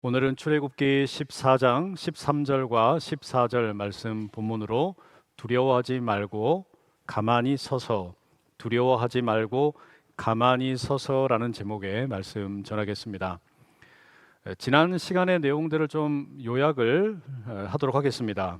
오늘은 출애굽기 14장 13절과 14절 말씀 본문으로 두려워하지 말고 가만히 서서, 두려워하지 말고 가만히 서서라는 제목의 말씀 전하겠습니다. 지난 시간의 내용들을 좀 요약을 하도록 하겠습니다.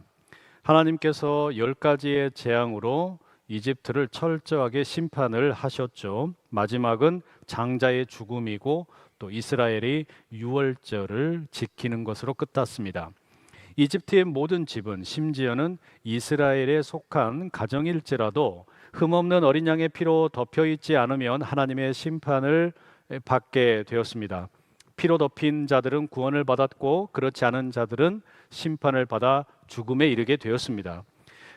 하나님께서 10가지의 재앙으로 이집트를 철저하게 심판을 하셨죠. 마지막은 장자의 죽음이고 또 이스라엘이 유월절을 지키는 것으로 끝났습니다. 이집트의 모든 집은, 심지어는 이스라엘에 속한 가정일지라도 흠없는 어린 양의 피로 덮여 있지 않으면 하나님의 심판을 받게 되었습니다. 피로 덮인 자들은 구원을 받았고 그렇지 않은 자들은 심판을 받아 죽음에 이르게 되었습니다.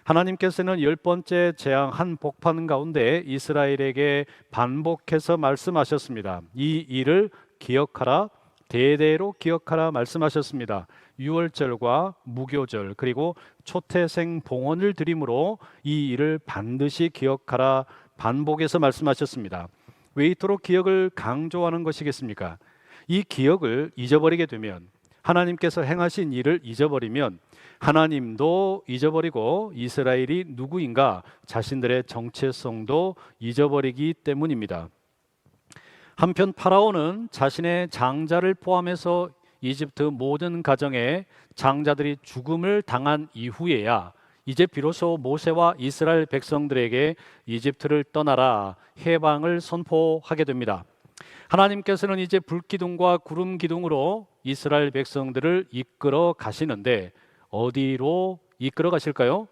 하나님께서는 10번째 재앙 한 복판 가운데 이스라엘에게 반복해서 말씀하셨습니다. 이 일을 기억하라, 대대로 기억하라 말씀하셨습니다. 유월절과 무교절 그리고 초태생 봉헌을 드림으로 이 일을 반드시 기억하라 반복해서 말씀하셨습니다. 왜 이토록 기억을 강조하는 것이겠습니까? 이 기억을 잊어버리게 되면, 하나님께서 행하신 일을 잊어버리면 하나님도 잊어버리고 이스라엘이 누구인가 자신들의 정체성도 잊어버리기 때문입니다. 한편 파라오는 자신의 장자를 포함해서 이집트 모든 가정에 장자들이 죽음을 당한 이후에야 이제 비로소 모세와 이스라엘 백성들에게 이집트를 떠나라 해방을 선포하게 됩니다. 하나님께서는 이제 불기둥과 구름 기둥으로 이스라엘 백성들을 이끌어 가시는데 어디로 이끌어 가실까요?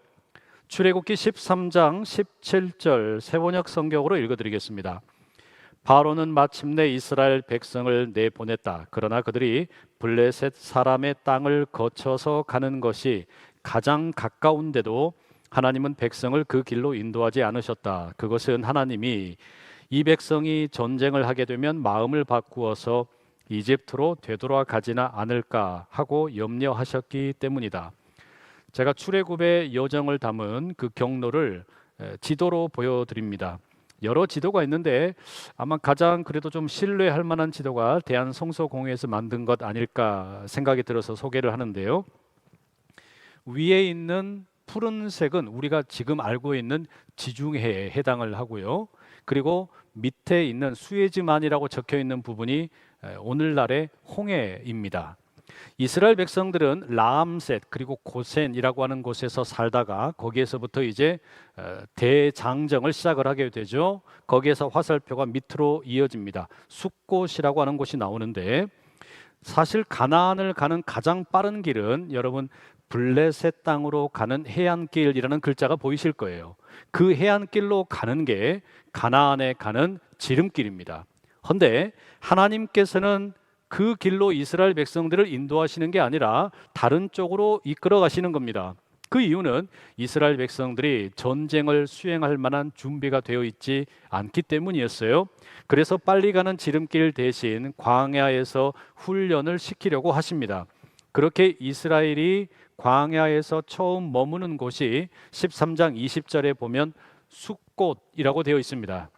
출애굽기 13장 17절 세번역 성경으로 읽어드리겠습니다. 바로는 마침내 이스라엘 백성을 내보냈다. 그러나 그들이 블레셋 사람의 땅을 거쳐서 가는 것이 가장 가까운데도 하나님은 백성을 그 길로 인도하지 않으셨다. 그것은 하나님이 이 백성이 전쟁을 하게 되면 마음을 바꾸어서 이집트로 되돌아가지나 않을까 하고 염려하셨기 때문이다. 제가 출애굽의 여정을 담은 그 경로를 지도로 보여드립니다. 여러 지도가 있는데 아마 가장 그래도 좀 신뢰할 만한 지도가 대한성서공회에서 만든 것 아닐까 생각이 들어서 소개를 하는데요. 위에 있는 푸른색은 우리가 지금 알고 있는 지중해에 해당을 하고요. 그리고 밑에 있는 수에즈만이라고 적혀 있는 부분이 오늘날의 홍해입니다. 이스라엘 백성들은 라암셋 그리고 고센이라고 하는 곳에서 살다가 거기에서부터 이제 대장정을 시작을 하게 되죠. 거기에서 화살표가 밑으로 이어집니다. 숫곳이라고 하는 곳이 나오는데, 사실 가나안을 가는 가장 빠른 길은 여러분 블레셋 땅으로 가는 해안길이라는 글자가 보이실 거예요. 그 해안길로 가는 게 가나안에 가는 지름길입니다. 그런데 하나님께서는 그 길로 이스라엘 백성들을 인도하시는 게 아니라 다른 쪽으로 이끌어 가시는 겁니다. 그 이유는 이스라엘 백성들이 전쟁을 수행할 만한 준비가 되어 있지 않기 때문이었어요. 그래서 빨리 가는 지름길 대신 광야에서 훈련을 시키려고 하십니다. 그렇게 이스라엘이 광야에서 처음 머무는 곳이 13장 20절에 보면 숫곳이라고 되어 있습니다.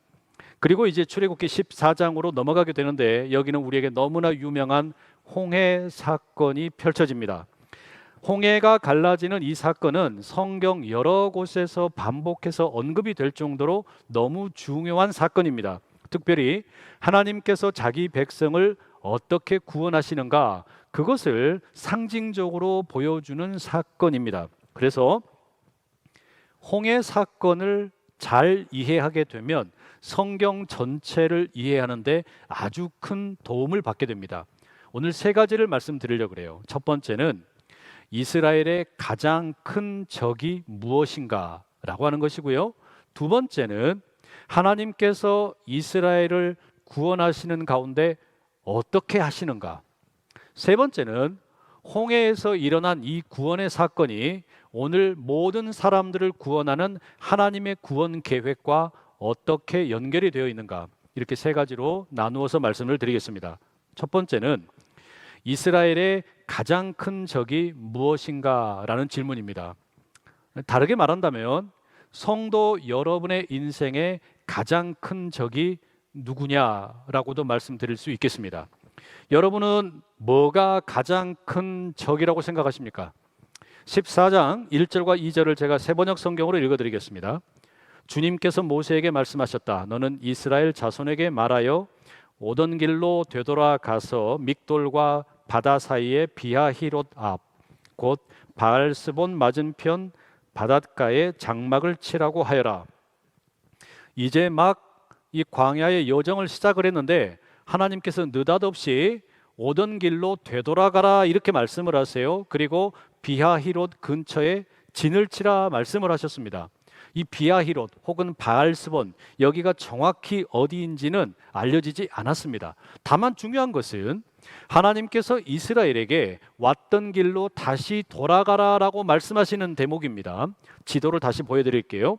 그리고 이제 출애굽기 14장으로 넘어가게 되는데 여기는 우리에게 너무나 유명한 홍해 사건이 펼쳐집니다. 홍해가 갈라지는 이 사건은 성경 여러 곳에서 반복해서 언급이 될 정도로 너무 중요한 사건입니다. 특별히 하나님께서 자기 백성을 어떻게 구원하시는가, 그것을 상징적으로 보여주는 사건입니다. 그래서 홍해 사건을 잘 이해하게 되면 성경 전체를 이해하는데 아주 큰 도움을 받게 됩니다. 오늘 세 가지를 말씀드리려고 그래요. 첫 번째는 이스라엘의 가장 큰 적이 무엇인가 라고 하는 것이고요. 두 번째는 하나님께서 이스라엘을 구원하시는 가운데 어떻게 하시는가. 세 번째는 홍해에서 일어난 이 구원의 사건이 오늘 모든 사람들을 구원하는 하나님의 구원 계획과 어떻게 연결이 되어 있는가. 이렇게 세 가지로 나누어서 말씀을 드리겠습니다. 첫 번째는 이스라엘의 가장 큰 적이 무엇인가 라는 질문입니다. 다르게 말한다면 성도 여러분의 인생의 가장 큰 적이 누구냐라고도 말씀드릴 수 있겠습니다. 여러분은 뭐가 가장 큰 적이라고 생각하십니까? 14장 1절과 2절을 제가 세번역 성경으로 읽어드리겠습니다. 주님께서 모세에게 말씀하셨다. 너는 이스라엘 자손에게 말하여 오던 길로 되돌아가서 믹돌과 바다 사이에 비하히롯 앞 곧 바알스본 맞은편 바닷가에 장막을 치라고 하여라. 이제 막 이 광야의 여정을 시작을 했는데 하나님께서 느닷없이 오던 길로 되돌아가라 이렇게 말씀을 하세요. 그리고 비하히롯 근처에 진을 치라 말씀을 하셨습니다. 이 비하히롯 혹은 바알스본, 여기가 정확히 어디인지는 알려지지 않았습니다. 다만 중요한 것은 하나님께서 이스라엘에게 왔던 길로 다시 돌아가라라고 말씀하시는 대목입니다. 지도를 다시 보여드릴게요.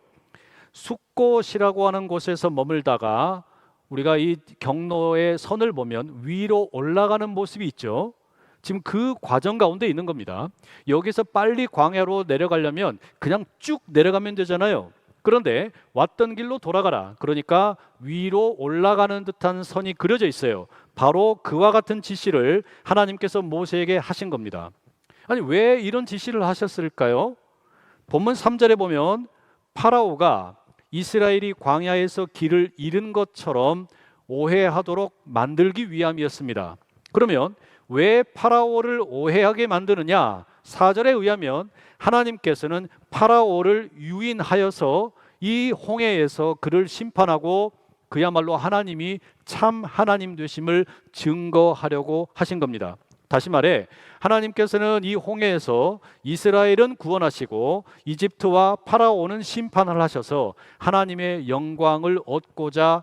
숫곳이라고 하는 곳에서 머물다가 우리가 이 경로의 선을 보면 위로 올라가는 모습이 있죠. 지금 그 과정 가운데 있는 겁니다. 여기서 빨리 광야로 내려가려면 그냥 쭉 내려가면 되잖아요. 그런데 왔던 길로 돌아가라. 그러니까 위로 올라가는 듯한 선이 그려져 있어요. 바로 그와 같은 지시를 하나님께서 모세에게 하신 겁니다. 아니, 왜 이런 지시를 하셨을까요? 본문 3절에 보면 파라오가 이스라엘이 광야에서 길을 잃은 것처럼 오해하도록 만들기 위함이었습니다. 그러면 왜 파라오를 오해하게 만드느냐? 4절에 의하면 하나님께서는 파라오를 유인하여서 이 홍해에서 그를 심판하고 그야말로 하나님이 참 하나님 되심을 증거하려고 하신 겁니다. 다시 말해 하나님께서는 이 홍해에서 이스라엘은 구원하시고 이집트와 파라오는 심판을 하셔서 하나님의 영광을 얻고자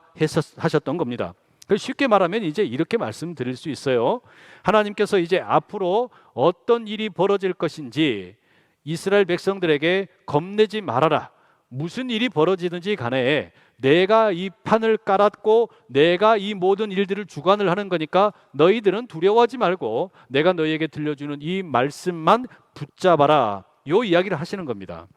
하셨던 겁니다. 쉽게 말하면 이제 이렇게 말씀드릴 수 있어요. 하나님께서 이제 앞으로 어떤 일이 벌어질 것인지 이스라엘 백성들에게 겁내지 말아라. 무슨 일이 벌어지든지 간에 내가 이 판을 깔았고 내가 이 모든 일들을 주관을 하는 거니까 너희들은 두려워하지 말고 내가 너희에게 들려주는 이 말씀만 붙잡아라. 요 이야기를 하시는 겁니다.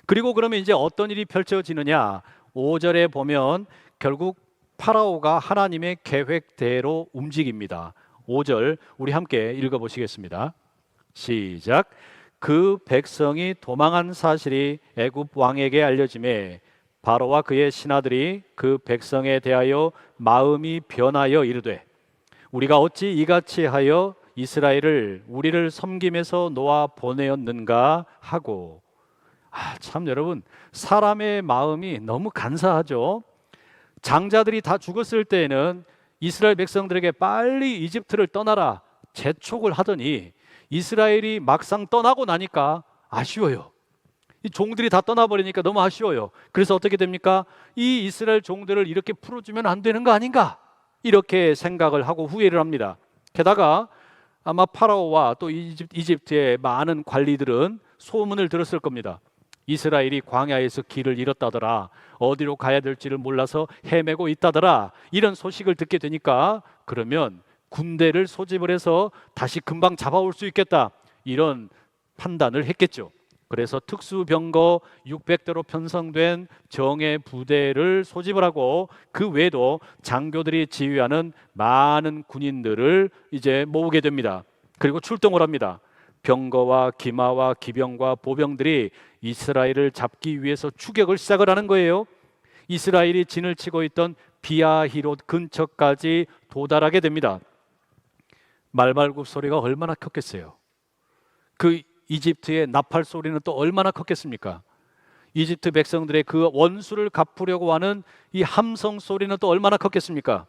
그리고 그러면 이제 어떤 일이 펼쳐지느냐? 5절에 보면 결국 파라오가 하나님의 계획대로 움직입니다. 5절 우리 함께 읽어보시겠습니다. 시작. 그 백성이 도망한 사실이 애굽 왕에게 알려지매 바로와 그의 신하들이 그 백성에 대하여 마음이 변하여 이르되 우리가 어찌 이같이 하여 이스라엘을 우리를 섬김에서 놓아 보내었는가 하고. 참 여러분, 사람의 마음이 너무 간사하죠. 장자들이 다 죽었을 때에는 이스라엘 백성들에게 빨리 이집트를 떠나라 재촉을 하더니 이스라엘이 막상 떠나고 나니까 아쉬워요. 이 종들이 다 떠나버리니까 너무 아쉬워요. 그래서 어떻게 됩니까? 이 이스라엘 종들을 이렇게 풀어주면 안 되는 거 아닌가? 이렇게 생각을 하고 후회를 합니다. 게다가 아마 파라오와 또 이집트의 많은 관리들은 소문을 들었을 겁니다. 이스라엘이 광야에서 길을 잃었다더라. 어디로 가야 될지를 몰라서 헤매고 있다더라. 이런 소식을 듣게 되니까 그러면 군대를 소집을 해서 다시 금방 잡아올 수 있겠다. 이런 판단을 했겠죠. 그래서 특수병거 600대로 편성된 정예 부대를 소집을 하고 그 외에도 장교들이 지휘하는 많은 군인들을 이제 모으게 됩니다. 그리고 출동을 합니다. 병거와 기마와 기병과 보병들이 이스라엘을 잡기 위해서 추격을 시작을 하는 거예요. 이스라엘이 진을 치고 있던 비하히롯 근처까지 도달하게 됩니다. 말발굽 소리가 얼마나 컸겠어요. 그 이집트의 나팔 소리는 또 얼마나 컸겠습니까? 이집트 백성들의 그 원수를 갚으려고 하는 이 함성 소리는 또 얼마나 컸겠습니까?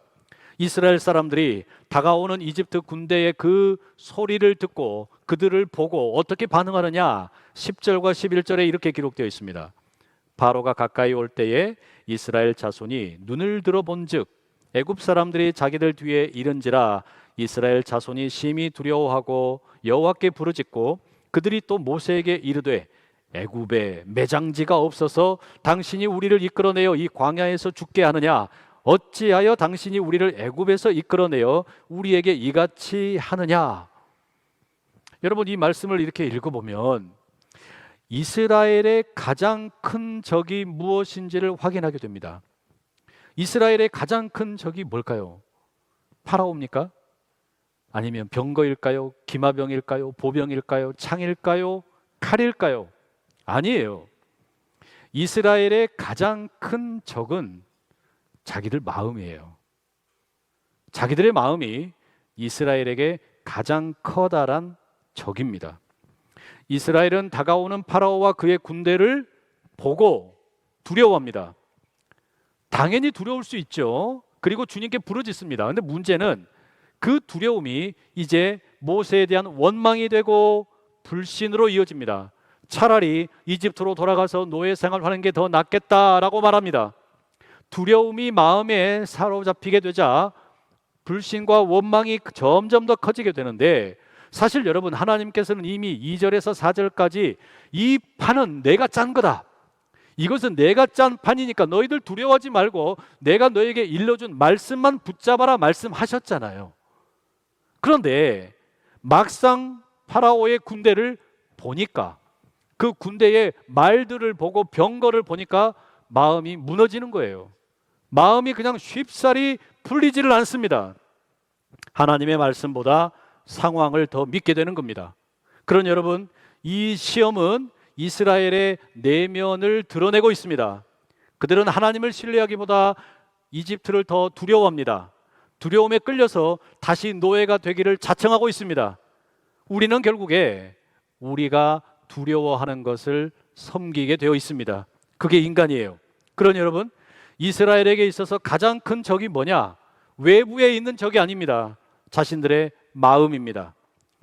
이스라엘 사람들이 다가오는 이집트 군대의 그 소리를 듣고 그들을 보고 어떻게 반응하느냐? 10절과 11절에 이렇게 기록되어 있습니다. 바로가 가까이 올 때에 이스라엘 자손이 눈을 들어본즉 애굽 사람들이 자기들 뒤에 이른지라 이스라엘 자손이 심히 두려워하고 여호와께 부르짖고 그들이 또 모세에게 이르되 애굽에 매장지가 없어서 당신이 우리를 이끌어내어 이 광야에서 죽게 하느냐? 어찌하여 당신이 우리를 애굽에서 이끌어내어 우리에게 이같이 하느냐? 여러분, 이 말씀을 이렇게 읽어보면 이스라엘의 가장 큰 적이 무엇인지를 확인하게 됩니다. 이스라엘의 가장 큰 적이 뭘까요? 파라오입니까? 아니면 병거일까요? 기마병일까요? 보병일까요? 창일까요? 칼일까요? 아니에요. 이스라엘의 가장 큰 적은 자기들 마음이에요. 자기들의 마음이 이스라엘에게 가장 커다란 적입니다. 이스라엘은 다가오는 파라오와 그의 군대를 보고 두려워합니다. 당연히 두려울 수 있죠. 그리고 주님께 부르짖습니다. 근데 문제는 그 두려움이 이제 모세에 대한 원망이 되고 불신으로 이어집니다. 차라리 이집트로 돌아가서 노예 생활하는 게 더 낫겠다라고 말합니다. 두려움이 마음에 사로잡히게 되자 불신과 원망이 점점 더 커지게 되는데, 사실 여러분, 하나님께서는 이미 2절에서 4절까지 이 판은 내가 짠 거다, 이것은 내가 짠 판이니까 너희들 두려워하지 말고 내가 너에게 일러준 말씀만 붙잡아라 말씀하셨잖아요. 그런데 막상 파라오의 군대를 보니까, 그 군대의 말들을 보고 병거를 보니까 마음이 무너지는 거예요. 마음이 그냥 쉽사리 풀리지를 않습니다. 하나님의 말씀보다 상황을 더 믿게 되는 겁니다. 그러나 여러분, 이 시험은 이스라엘의 내면을 드러내고 있습니다. 그들은 하나님을 신뢰하기보다 이집트를 더 두려워합니다. 두려움에 끌려서 다시 노예가 되기를 자청하고 있습니다. 우리는 결국에 우리가 두려워하는 것을 섬기게 되어 있습니다. 그게 인간이에요. 그러니 여러분, 이스라엘에게 있어서 가장 큰 적이 뭐냐? 외부에 있는 적이 아닙니다. 자신들의 마음입니다.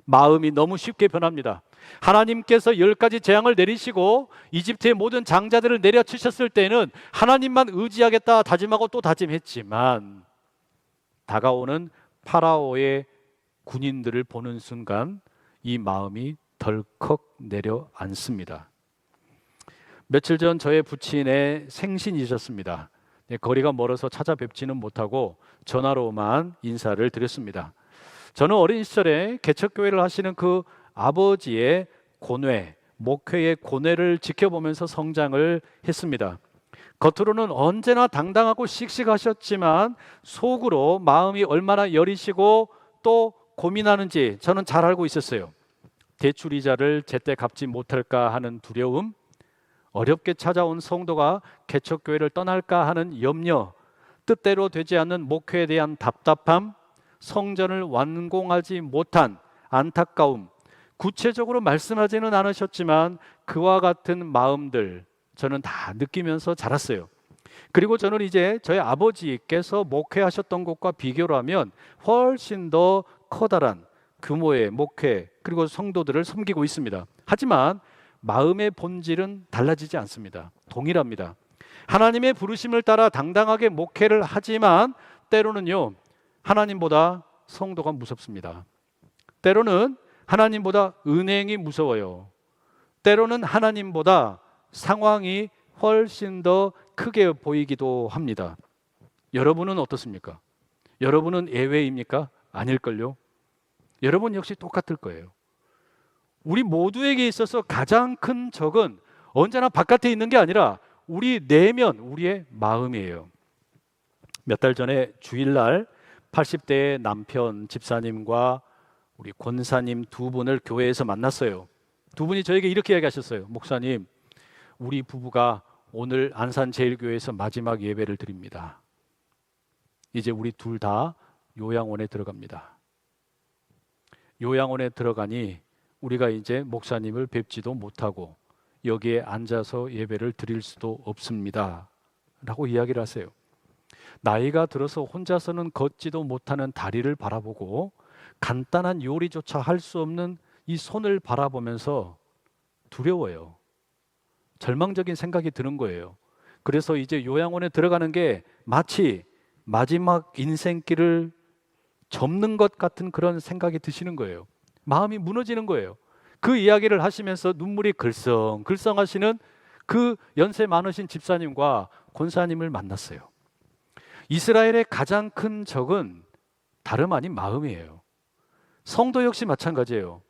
마음이 너무 쉽게 변합니다. 하나님께서 10가지 재앙을 내리시고 이집트의 모든 장자들을 내려치셨을 때는 하나님만 의지하겠다 다짐하고 또 다짐했지만, 다가오는 파라오의 군인들을 보는 순간 이 마음이 덜컥 내려앉습니다. 며칠 전 저의 부친의 생신이셨습니다. 거리가 멀어서 찾아뵙지는 못하고 전화로만 인사를 드렸습니다. 저는 어린 시절에 개척교회를 하시는 그 아버지의 고뇌, 목회의 고뇌를 지켜보면서 성장을 했습니다. 겉으로는 언제나 당당하고 씩씩하셨지만 속으로 마음이 얼마나 여리시고 또 고민하는지 저는 잘 알고 있었어요. 대출 이자를 제때 갚지 못할까 하는 두려움, 어렵게 찾아온 성도가 개척교회를 떠날까 하는 염려, 뜻대로 되지 않는 목회에 대한 답답함, 성전을 완공하지 못한 안타까움, 구체적으로 말씀하지는 않으셨지만 그와 같은 마음들 저는 다 느끼면서 자랐어요. 그리고 저는 이제 저희 아버지께서 목회하셨던 것과 비교를 하면 훨씬 더 커다란 규모의 목회, 그리고 성도들을 섬기고 있습니다. 하지만 마음의 본질은 달라지지 않습니다. 동일합니다. 하나님의 부르심을 따라 당당하게 목회를 하지만 때로는요, 하나님보다 성도가 무섭습니다. 때로는 하나님보다 은행이 무서워요. 때로는 하나님보다 상황이 훨씬 더 크게 보이기도 합니다. 여러분은 어떻습니까? 여러분은 예외입니까? 아닐걸요? 여러분 역시 똑같을 거예요. 우리 모두에게 있어서 가장 큰 적은 언제나 바깥에 있는 게 아니라 우리 내면, 우리의 마음이에요. 몇 달 전에 주일날 80대의 남편 집사님과 우리 권사님 두 분을 교회에서 만났어요. 두 분이 저에게 이렇게 이야기하셨어요. 목사님, 우리 부부가 오늘 안산제일교회에서 마지막 예배를 드립니다. 이제 우리 둘 다 요양원에 들어갑니다. 요양원에 들어가니 우리가 이제 목사님을 뵙지도 못하고 여기에 앉아서 예배를 드릴 수도 없습니다 라고 이야기를 하세요. 나이가 들어서 혼자서는 걷지도 못하는 다리를 바라보고 간단한 요리조차 할 수 없는 이 손을 바라보면서 두려워요. 절망적인 생각이 드는 거예요. 그래서 이제 요양원에 들어가는 게 마치 마지막 인생길을 접는 것 같은 그런 생각이 드시는 거예요. 마음이 무너지는 거예요. 그 이야기를 하시면서 눈물이 글썽글썽 하시는 그 연세 많으신 집사님과 권사님을 만났어요. 이스라엘의 가장 큰 적은 다름 아닌 마음이에요. 성도 역시 마찬가지예요.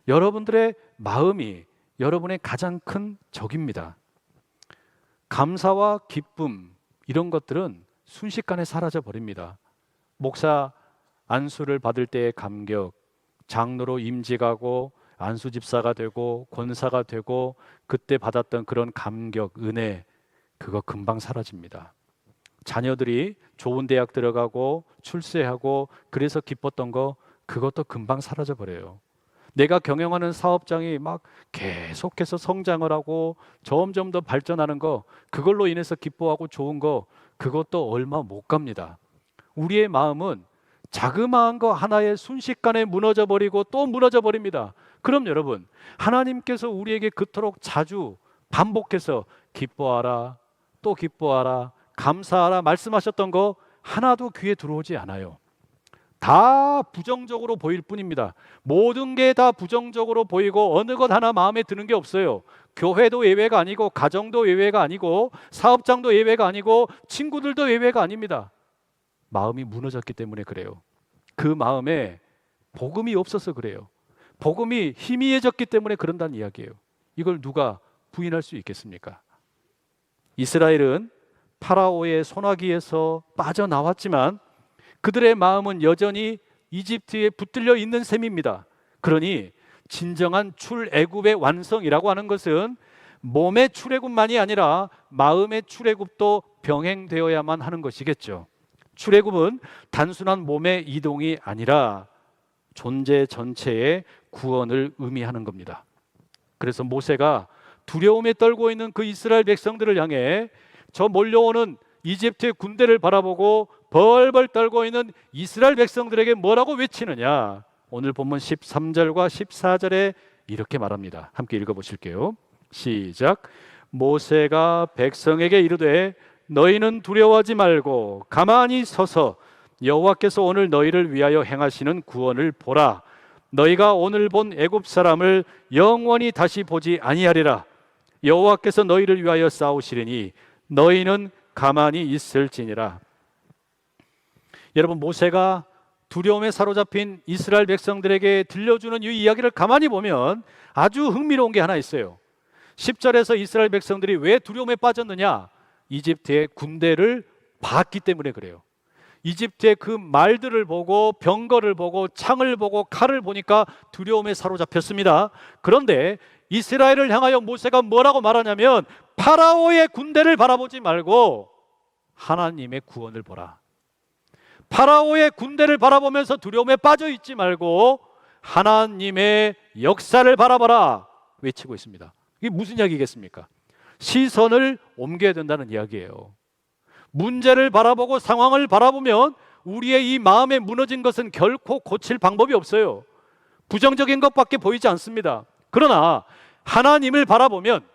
여러분들의 마음이 여러분의 가장 큰 적입니다. 감사와 기쁨, 이런 것들은 순식간에 사라져 버립니다. 목사 안수를 받을 때의 감격, 장로로 임직하고 안수 집사가 되고 권사가 되고 그때 받았던 그런 감격, 은혜, 그거 금방 사라집니다. 자녀들이 좋은 대학 들어가고 출세하고 그래서 기뻤던 거, 그것도 금방 사라져 버려요. 내가 경영하는 사업장이 막 계속해서 성장을 하고 점점 더 발전하는 거, 그걸로 인해서 기뻐하고 좋은 거, 그것도 얼마 못 갑니다. 우리의 마음은 자그마한 거 하나에 순식간에 무너져 버리고 또 무너져 버립니다. 그럼 여러분, 하나님께서 우리에게 그토록 자주 반복해서 기뻐하라, 또 기뻐하라, 감사하라 말씀하셨던 거 하나도 귀에 들어오지 않아요. 다 부정적으로 보일 뿐입니다. 모든 게 다 부정적으로 보이고 어느 것 하나 마음에 드는 게 없어요. 교회도 예외가 아니고, 가정도 예외가 아니고, 사업장도 예외가 아니고, 친구들도 예외가 아닙니다. 마음이 무너졌기 때문에 그래요. 그 마음에 복음이 없어서 그래요. 복음이 희미해졌기 때문에 그런다는 이야기예요. 이걸 누가 부인할 수 있겠습니까? 이스라엘은 파라오의 손아귀에서 빠져나왔지만 그들의 마음은 여전히 이집트에 붙들려 있는 셈입니다. 그러니 진정한 출애굽의 완성이라고 하는 것은 몸의 출애굽만이 아니라 마음의 출애굽도 병행되어야만 하는 것이겠죠. 출애굽은 단순한 몸의 이동이 아니라 존재 전체의 구원을 의미하는 겁니다. 그래서 모세가 두려움에 떨고 있는 그 이스라엘 백성들을 향해 저 몰려오는 이집트의 군대를 바라보고 벌벌 떨고 있는 이스라엘 백성들에게 뭐라고 외치느냐? 오늘 본문 13절과 14절에 이렇게 말합니다. 함께 읽어보실게요. 시작. 모세가 백성에게 이르되 너희는 두려워하지 말고 가만히 서서 여호와께서 오늘 너희를 위하여 행하시는 구원을 보라. 너희가 오늘 본 애굽 사람을 영원히 다시 보지 아니하리라. 여호와께서 너희를 위하여 싸우시리니 너희는 가만히 있을지니라. 여러분, 모세가 두려움에 사로잡힌 이스라엘 백성들에게 들려주는 이 이야기를 가만히 보면 아주 흥미로운 게 하나 있어요. 10절에서 이스라엘 백성들이 왜 두려움에 빠졌느냐? 이집트의 군대를 봤기 때문에 그래요. 이집트의 그 말들을 보고 병거를 보고 창을 보고 칼을 보니까 두려움에 사로잡혔습니다. 그런데 이스라엘을 향하여 모세가 뭐라고 말하냐면 파라오의 군대를 바라보지 말고 하나님의 구원을 보라. 파라오의 군대를 바라보면서 두려움에 빠져 있지 말고 하나님의 역사를 바라봐라 외치고 있습니다. 이게 무슨 이야기겠습니까? 시선을 옮겨야 된다는 이야기예요. 문제를 바라보고 상황을 바라보면 우리의 이 마음에 무너진 것은 결코 고칠 방법이 없어요. 부정적인 것밖에 보이지 않습니다. 그러나 하나님을 바라보면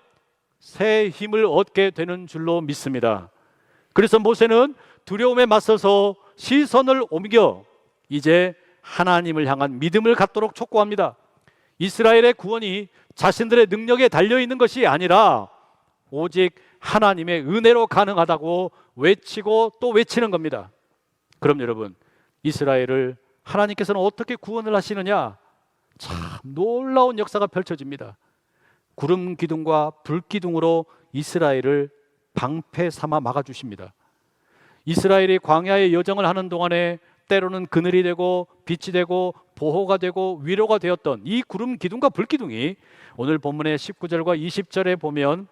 새 힘을 얻게 되는 줄로 믿습니다. 그래서 모세는 두려움에 맞서서 시선을 옮겨 이제 하나님을 향한 믿음을 갖도록 촉구합니다. 이스라엘의 구원이 자신들의 능력에 달려있는 것이 아니라 오직 하나님의 은혜로 가능하다고 외치고 또 외치는 겁니다. 그럼 여러분, 이스라엘을 하나님께서는 어떻게 구원을 하시느냐? 참 놀라운 역사가 펼쳐집니다. 구름 기둥과 불 기둥으로 이스라엘을 방패 삼아 막아주십니다. 이스라엘이 광야의 여정을 하는 동안에 때로는 그늘이 되고 빛이 되고 보호가 되고 위로가 되었던 이 구름 기둥과 불 기둥이 오늘 본문의 19절과 20절에 보면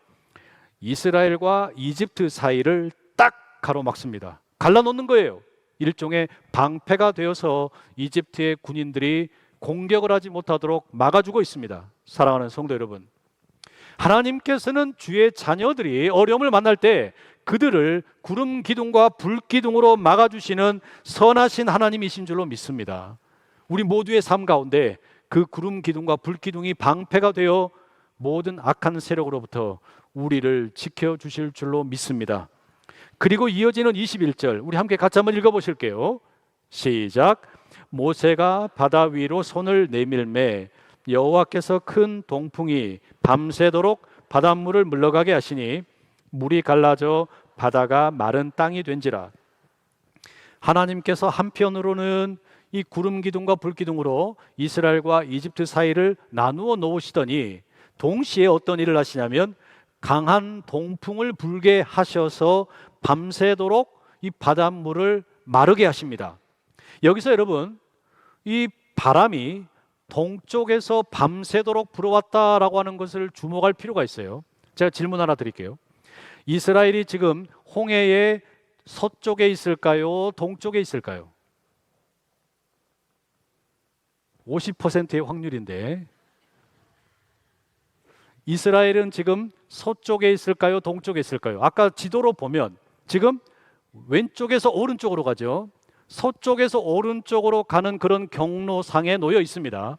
이스라엘과 이집트 사이를 딱 가로막습니다. 갈라놓는 거예요. 일종의 방패가 되어서 이집트의 군인들이 공격을 하지 못하도록 막아주고 있습니다. 사랑하는 성도 여러분, 하나님께서는 주의 자녀들이 어려움을 만날 때 그들을 구름 기둥과 불 기둥으로 막아주시는 선하신 하나님이신 줄로 믿습니다. 우리 모두의 삶 가운데 그 구름 기둥과 불 기둥이 방패가 되어 모든 악한 세력으로부터 우리를 지켜주실 줄로 믿습니다. 그리고 이어지는 21절 우리 함께 같이 한번 읽어보실게요. 시작. 모세가 바다 위로 손을 내밀매 여호와께서 큰 동풍이 밤새도록 바닷물을 물러가게 하시니 물이 갈라져 바다가 마른 땅이 된지라. 하나님께서 한편으로는 이 구름 기둥과 불 기둥으로 이스라엘과 이집트 사이를 나누어 놓으시더니 동시에 어떤 일을 하시냐면 강한 동풍을 불게 하셔서 밤새도록 이 바닷물을 마르게 하십니다. 여기서 여러분, 이 바람이 동쪽에서 밤새도록 불어왔다라고 하는 것을 주목할 필요가 있어요. 제가 질문 하나 드릴게요. 이스라엘이 지금 홍해의 서쪽에 있을까요? 동쪽에 있을까요? 50%의 확률인데 이스라엘은 지금 서쪽에 있을까요? 동쪽에 있을까요? 아까 지도로 보면 지금 왼쪽에서 오른쪽으로 가죠. 서쪽에서 오른쪽으로 가는 그런 경로상에 놓여 있습니다.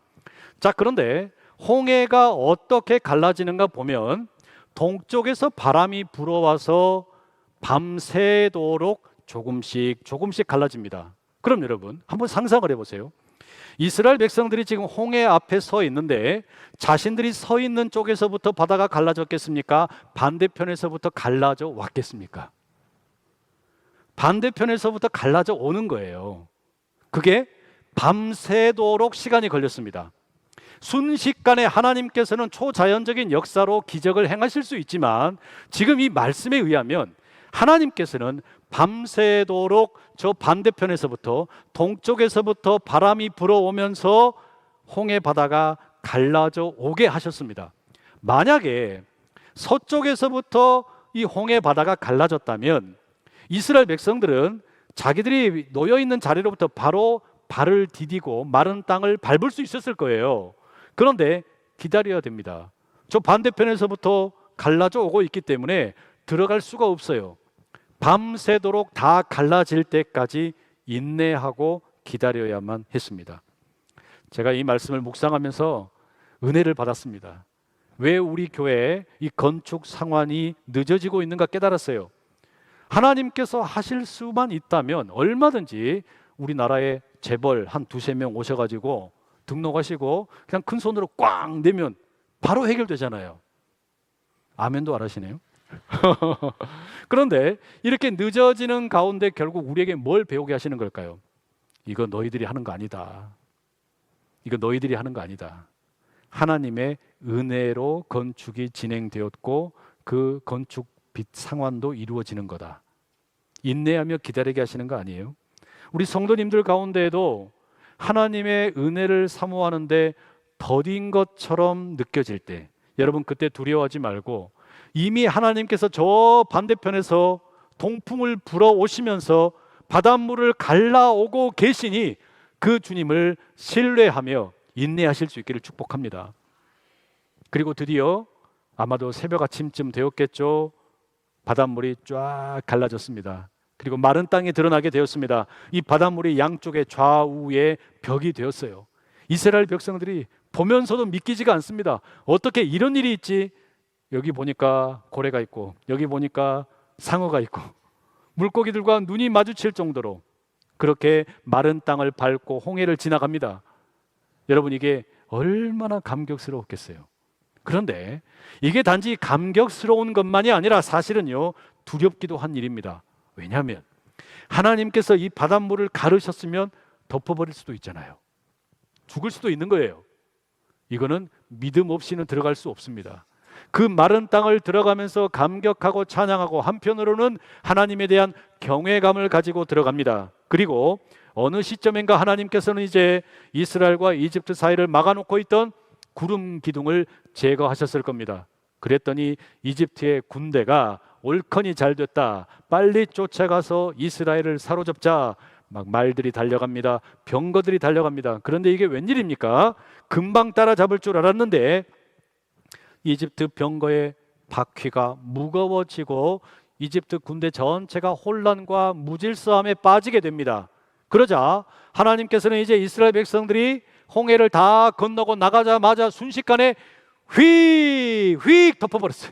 자, 그런데 홍해가 어떻게 갈라지는가 보면 동쪽에서 바람이 불어와서 밤새도록 조금씩 갈라집니다. 그럼 여러분 한번 상상을 해보세요. 이스라엘 백성들이 지금 홍해 앞에 서 있는데 자신들이 서 있는 쪽에서부터 바다가 갈라졌겠습니까? 반대편에서부터 갈라져 왔겠습니까? 반대편에서부터 갈라져 오는 거예요. 그게 밤새도록 시간이 걸렸습니다. 순식간에 하나님께서는 초자연적인 역사로 기적을 행하실 수 있지만 지금 이 말씀에 의하면 하나님께서는 밤새도록 저 반대편에서부터 동쪽에서부터 바람이 불어오면서 홍해 바다가 갈라져 오게 하셨습니다. 만약에 서쪽에서부터 이 홍해 바다가 갈라졌다면 이스라엘 백성들은 자기들이 놓여 있는 자리로부터 바로 발을 디디고 마른 땅을 밟을 수 있었을 거예요. 그런데 기다려야 됩니다. 저 반대편에서부터 갈라져 오고 있기 때문에 들어갈 수가 없어요. 밤새도록 다 갈라질 때까지 인내하고 기다려야만 했습니다. 제가 이 말씀을 묵상하면서 은혜를 받았습니다. 왜 우리 교회에 이 건축 상환이 늦어지고 있는가 깨달았어요. 하나님께서 하실 수만 있다면 얼마든지 우리나라에 재벌 한 두세 명 오셔가지고 등록하시고 그냥 큰 손으로 꽝 내면 바로 해결되잖아요. 아멘도 안 하시네요. 그런데 이렇게 늦어지는 가운데 결국 우리에게 뭘 배우게 하시는 걸까요? 이거 너희들이 하는 거 아니다. 이거 너희들이 하는 거 아니다. 하나님의 은혜로 건축이 진행되었고 그 건축 빚 상환도 이루어지는 거다. 인내하며 기다리게 하시는 거 아니에요? 우리 성도님들 가운데에도 하나님의 은혜를 사모하는데 더딘 것처럼 느껴질 때 여러분 그때 두려워하지 말고 이미 하나님께서 저 반대편에서 동풍을 불어오시면서 바닷물을 갈라오고 계시니 그 주님을 신뢰하며 인내하실 수 있기를 축복합니다. 그리고 드디어 아마도 새벽 아침쯤 되었겠죠. 바닷물이 쫙 갈라졌습니다. 그리고 마른 땅이 드러나게 되었습니다. 이 바닷물이 양쪽에 좌우에 벽이 되었어요. 이스라엘 백성들이 보면서도 믿기지가 않습니다. 어떻게 이런 일이 있지? 여기 보니까 고래가 있고 여기 보니까 상어가 있고 물고기들과 눈이 마주칠 정도로 그렇게 마른 땅을 밟고 홍해를 지나갑니다. 여러분 이게 얼마나 감격스러웠겠어요. 그런데 이게 단지 감격스러운 것만이 아니라 사실은요 두렵기도 한 일입니다. 왜냐하면 하나님께서 이 바닷물을 가르셨으면 덮어버릴 수도 있잖아요. 죽을 수도 있는 거예요. 이거는 믿음 없이는 들어갈 수 없습니다. 그 마른 땅을 들어가면서 감격하고 찬양하고 한편으로는 하나님에 대한 경외감을 가지고 들어갑니다. 그리고 어느 시점인가 하나님께서는 이제 이스라엘과 이집트 사이를 막아놓고 있던 구름 기둥을 제거하셨을 겁니다. 그랬더니 이집트의 군대가 올컨이 잘 됐다. 빨리 쫓아가서 이스라엘을 사로잡자. 막 말들이 달려갑니다. 병거들이 달려갑니다. 그런데 이게 웬일입니까? 금방 따라잡을 줄 알았는데 이집트 병거의 바퀴가 무거워지고 이집트 군대 전체가 혼란과 무질서함에 빠지게 됩니다. 그러자 하나님께서는 이제 이스라엘 백성들이 홍해를 다 건너고 나가자마자 순식간에 휙 덮어버렸어요.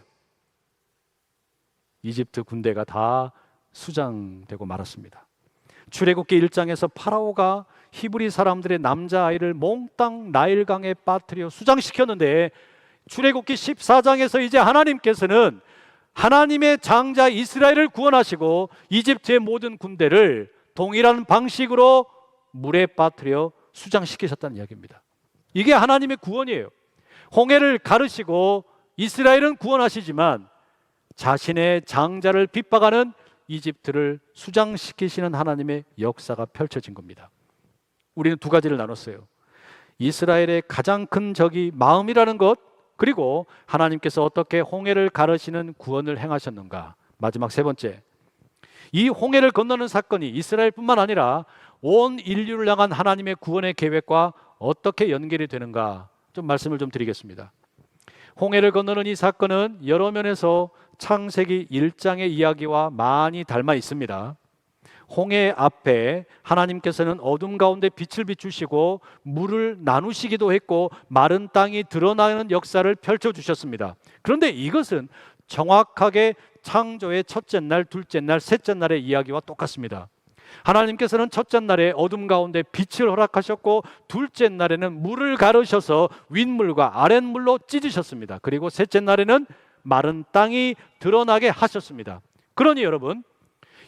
이집트 군대가 다 수장되고 말았습니다. 출애굽기 1장에서 파라오가 히브리 사람들의 남자아이를 몽땅 나일강에 빠뜨려 수장시켰는데 출애굽기 14장에서 이제 하나님께서는 하나님의 장자 이스라엘을 구원하시고 이집트의 모든 군대를 동일한 방식으로 물에 빠뜨려 수장시키셨다는 이야기입니다. 이게 하나님의 구원이에요. 홍해를 가르시고 이스라엘은 구원하시지만 자신의 장자를 핍박하는 이집트를 수장시키시는 하나님의 역사가 펼쳐진 겁니다. 우리는 두 가지를 나눴어요. 이스라엘의 가장 큰 적이 마음이라는 것, 그리고 하나님께서 어떻게 홍해를 가르시는 구원을 행하셨는가. 마지막 세 번째, 이 홍해를 건너는 사건이 이스라엘뿐만 아니라 온 인류를 향한 하나님의 구원의 계획과 어떻게 연결이 되는가, 좀 말씀을 좀 드리겠습니다. 홍해를 건너는 이 사건은 여러 면에서 창세기 1장의 이야기와 많이 닮아 있습니다. 홍해 앞에 하나님께서는 어둠 가운데 빛을 비추시고 물을 나누시기도 했고 마른 땅이 드러나는 역사를 펼쳐주셨습니다. 그런데 이것은 정확하게 창조의 첫째 날, 둘째 날, 셋째 날의 이야기와 똑같습니다. 하나님께서는 첫째 날에 어둠 가운데 빛을 허락하셨고 둘째 날에는 물을 가르셔서 윗물과 아랫물로 찢으셨습니다. 그리고 셋째 날에는 마른 땅이 드러나게 하셨습니다. 그러니 여러분,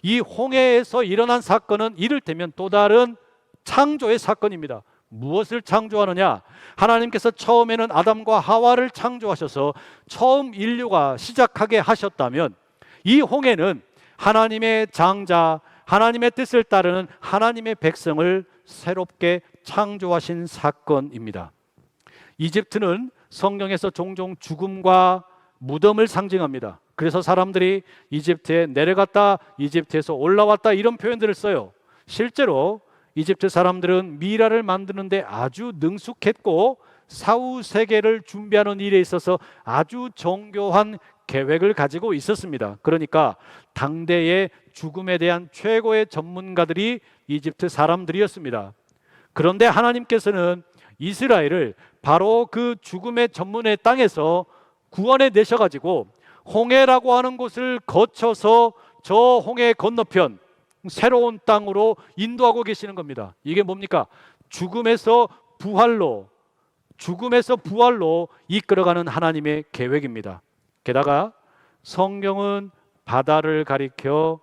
이 홍해에서 일어난 사건은 이를테면 또 다른 창조의 사건입니다. 무엇을 창조하느냐? 하나님께서 처음에는 아담과 하와를 창조하셔서 처음 인류가 시작하게 하셨다면, 이 홍해는 하나님의 장자, 하나님의 뜻을 따르는 하나님의 백성을 새롭게 창조하신 사건입니다. 이집트는 성경에서 종종 죽음과 무덤을 상징합니다. 그래서 사람들이 이집트에 내려갔다, 이집트에서 올라왔다 이런 표현들을 써요. 실제로 이집트 사람들은 미라를 만드는데 아주 능숙했고 사후 세계를 준비하는 일에 있어서 아주 정교한 계획을 가지고 있었습니다. 그러니까 당대의 죽음에 대한 최고의 전문가들이 이집트 사람들이었습니다. 그런데 하나님께서는 이스라엘을 바로 그 죽음의 전문의 땅에서 구원해 내셔가지고 홍해라고 하는 곳을 거쳐서 저 홍해 건너편 새로운 땅으로 인도하고 계시는 겁니다. 이게 뭡니까? 죽음에서 부활로 이끌어가는 하나님의 계획입니다. 게다가 성경은 바다를 가리켜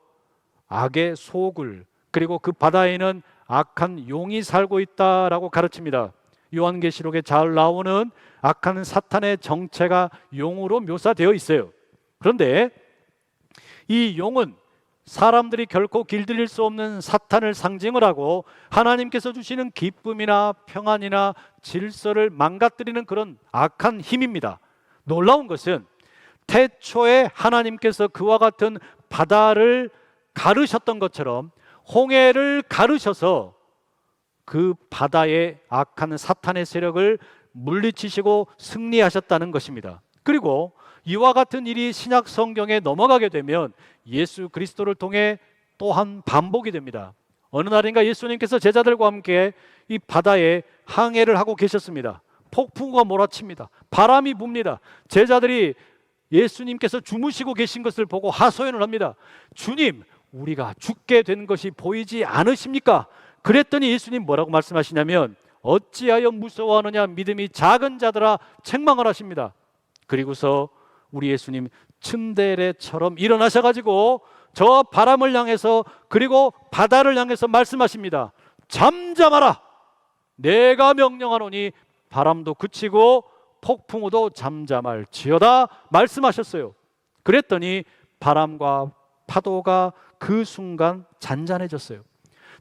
악의 소굴, 그리고 그 바다에는 악한 용이 살고 있다라고 가르칩니다. 요한계시록에 잘 나오는 악한 사탄의 정체가 용으로 묘사되어 있어요. 그런데 이 용은 사람들이 결코 길들일 수 없는 사탄을 상징을 하고 하나님께서 주시는 기쁨이나 평안이나 질서를 망가뜨리는 그런 악한 힘입니다. 놀라운 것은 태초에 하나님께서 그와 같은 바다를 가르셨던 것처럼 홍해를 가르셔서 그 바다의 악한 사탄의 세력을 물리치시고 승리하셨다는 것입니다. 그리고 이와 같은 일이 신약 성경에 넘어가게 되면 예수 그리스도를 통해 또한 반복이 됩니다. 어느 날인가 예수님께서 제자들과 함께 이 바다에 항해를 하고 계셨습니다. 폭풍우가 몰아칩니다. 바람이 붑니다. 제자들이 예수님께서 주무시고 계신 것을 보고 하소연을 합니다. 주님, 우리가 죽게 된 것이 보이지 않으십니까? 그랬더니 예수님 뭐라고 말씀하시냐면 어찌하여 무서워하느냐 믿음이 작은 자들아 책망을 하십니다. 그리고서 우리 예수님 츤데레처럼 일어나셔가지고 저 바람을 향해서 그리고 바다를 향해서 말씀하십니다. 잠잠하라. 내가 명령하노니 바람도 그치고 폭풍우도 잠잠할지어다 말씀하셨어요. 그랬더니 바람과 파도가 그 순간 잔잔해졌어요.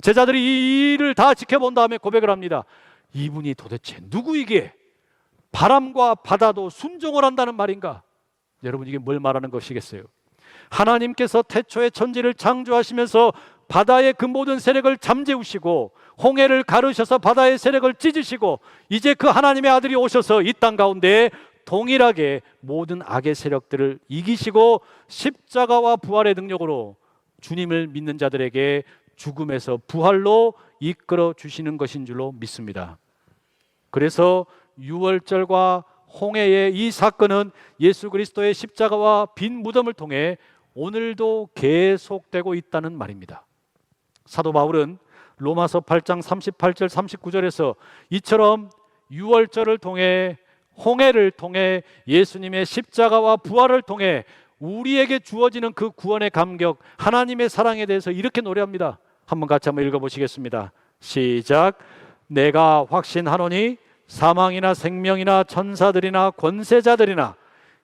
제자들이 이 일을 다 지켜본 다음에 고백을 합니다. 이분이 도대체 누구이기에 바람과 바다도 순종을 한다는 말인가? 여러분, 이게 뭘 말하는 것이겠어요? 하나님께서 태초에 천지를 창조하시면서 바다의 그 모든 세력을 잠재우시고 홍해를 가르셔서 바다의 세력을 찢으시고 이제 그 하나님의 아들이 오셔서 이 땅 가운데 동일하게 모든 악의 세력들을 이기시고 십자가와 부활의 능력으로 주님을 믿는 자들에게 죽음에서 부활로 이끌어 주시는 것인 줄로 믿습니다. 그래서 유월절과 홍해의 이 사건은 예수 그리스도의 십자가와 빈 무덤을 통해 오늘도 계속되고 있다는 말입니다. 사도 바울은 로마서 8장 38절 39절에서 이처럼 유월절을 통해 홍해를 통해 예수님의 십자가와 부활을 통해 우리에게 주어지는 그 구원의 감격, 하나님의 사랑에 대해서 이렇게 노래합니다. 한번 같이 한번 읽어보시겠습니다. 시작. 내가 확신하노니 사망이나 생명이나 천사들이나 권세자들이나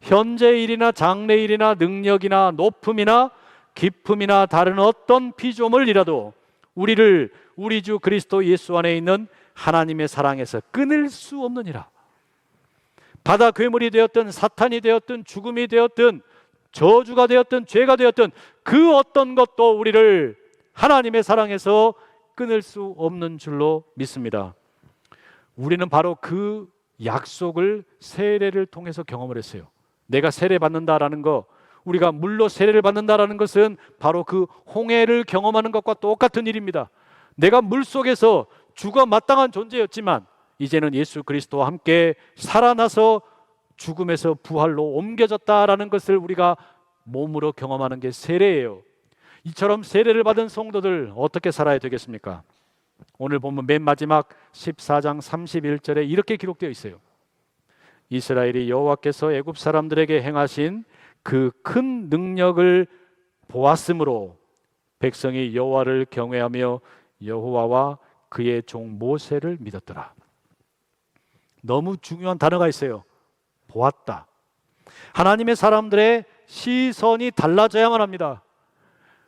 현재일이나 장래일이나 능력이나 높음이나 깊음이나 다른 어떤 피조물이라도 우리를 우리 주 그리스도 예수 안에 있는 하나님의 사랑에서 끊을 수 없느니라. 바다 괴물이 되었든 사탄이 되었든 죽음이 되었든 저주가 되었든 죄가 되었든 그 어떤 것도 우리를 하나님의 사랑에서 끊을 수 없는 줄로 믿습니다. 우리는 바로 그 약속을 세례를 통해서 경험을 했어요. 내가 세례 받는다라는 거, 우리가 물로 세례를 받는다라는 것은 바로 그 홍해를 경험하는 것과 똑같은 일입니다. 내가 물 속에서 죽어 마땅한 존재였지만 이제는 예수 그리스도와 함께 살아나서 죽음에서 부활로 옮겨졌다라는 것을 우리가 몸으로 경험하는 게 세례예요. 이처럼 세례를 받은 성도들 어떻게 살아야 되겠습니까? 오늘 보면 맨 마지막 14장 31절에 이렇게 기록되어 있어요. 이스라엘이 여호와께서 애굽 사람들에게 행하신 그 큰 능력을 보았으므로 백성이 여호와를 경외하며 여호와와 그의 종 모세를 믿었더라. 너무 중요한 단어가 있어요. 보았다. 하나님의 사람들의 시선이 달라져야만 합니다.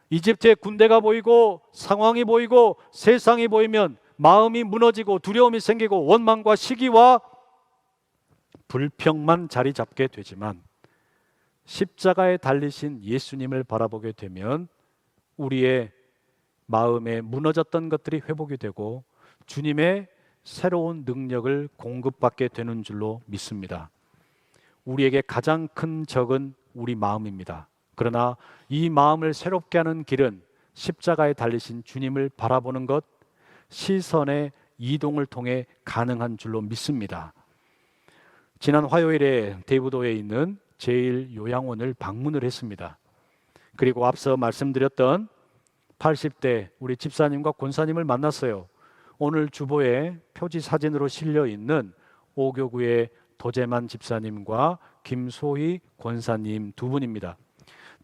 이집트의 군대가 보이고 상황이 보이고 세상이 보이면 마음이 무너지고 두려움이 생기고 원망과 시기와 불평만 자리 잡게 되지만 십자가에 달리신 예수님을 바라보게 되면 우리의 마음에 무너졌던 것들이 회복이 되고 주님의 새로운 능력을 공급받게 되는 줄로 믿습니다. 우리에게 가장 큰 적은 우리 마음입니다. 그러나 이 마음을 새롭게 하는 길은 십자가에 달리신 주님을 바라보는 것, 시선의 이동을 통해 가능한 줄로 믿습니다. 지난 화요일에 대부도에 있는 제1요양원을 방문을 했습니다. 그리고 앞서 말씀드렸던 80대 우리 집사님과 권사님을 만났어요. 오늘 주보에 표지 사진으로 실려 있는 오교구의 도재만 집사님과 김소희 권사님 두 분입니다.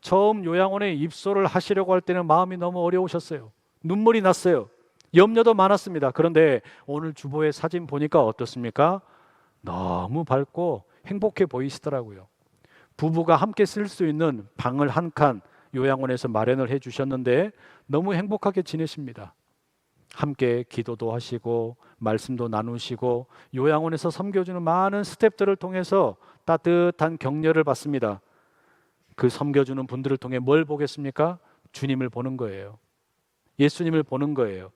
처음 요양원에 입소를 하시려고 할 때는 마음이 너무 어려우셨어요. 눈물이 났어요. 염려도 많았습니다. 그런데 오늘 주보의 사진 보니까 어떻습니까? 너무 밝고 행복해 보이시더라고요. 부부가 함께 쓸 수 있는 방을 한 칸 요양원에서 마련을 해 주셨는데 너무 행복하게 지내십니다. 함께 기도도 하시고 말씀도 나누시고 요양원에서 섬겨주는 많은 스태프들을 통해서 따뜻한 격려를 받습니다. 그 섬겨주는 분들을 통해 뭘 보겠습니까? 주님을 보는 거예요. 예수님을 보는 거예요.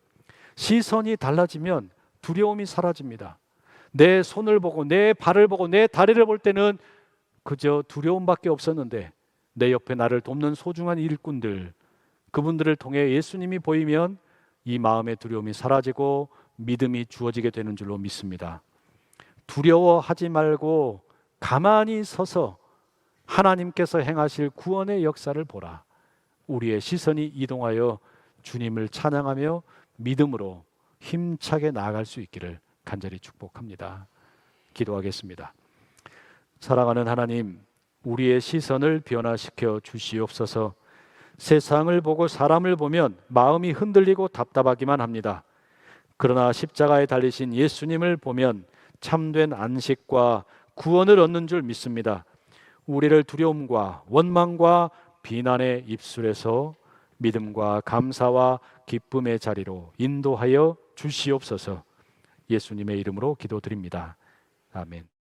시선이 달라지면 두려움이 사라집니다. 내 손을 보고 내 발을 보고 내 다리를 볼 때는 그저 두려움밖에 없었는데 내 옆에 나를 돕는 소중한 일꾼들, 그분들을 통해 예수님이 보이면 이 마음의 두려움이 사라지고 믿음이 주어지게 되는 줄로 믿습니다. 두려워하지 말고 가만히 서서 하나님께서 행하실 구원의 역사를 보라. 우리의 시선이 이동하여 주님을 찬양하며 믿음으로 힘차게 나아갈 수 있기를 간절히 축복합니다. 기도하겠습니다. 사랑하는 하나님, 우리의 시선을 변화시켜 주시옵소서. 세상을 보고 사람을 보면 마음이 흔들리고 답답하기만 합니다. 그러나 십자가에 달리신 예수님을 보면 참된 안식과 구원을 얻는 줄 믿습니다. 우리를 두려움과 원망과 비난의 입술에서 믿음과 감사와 기쁨의 자리로 인도하여 주시옵소서. 예수님의 이름으로 기도드립니다. 아멘.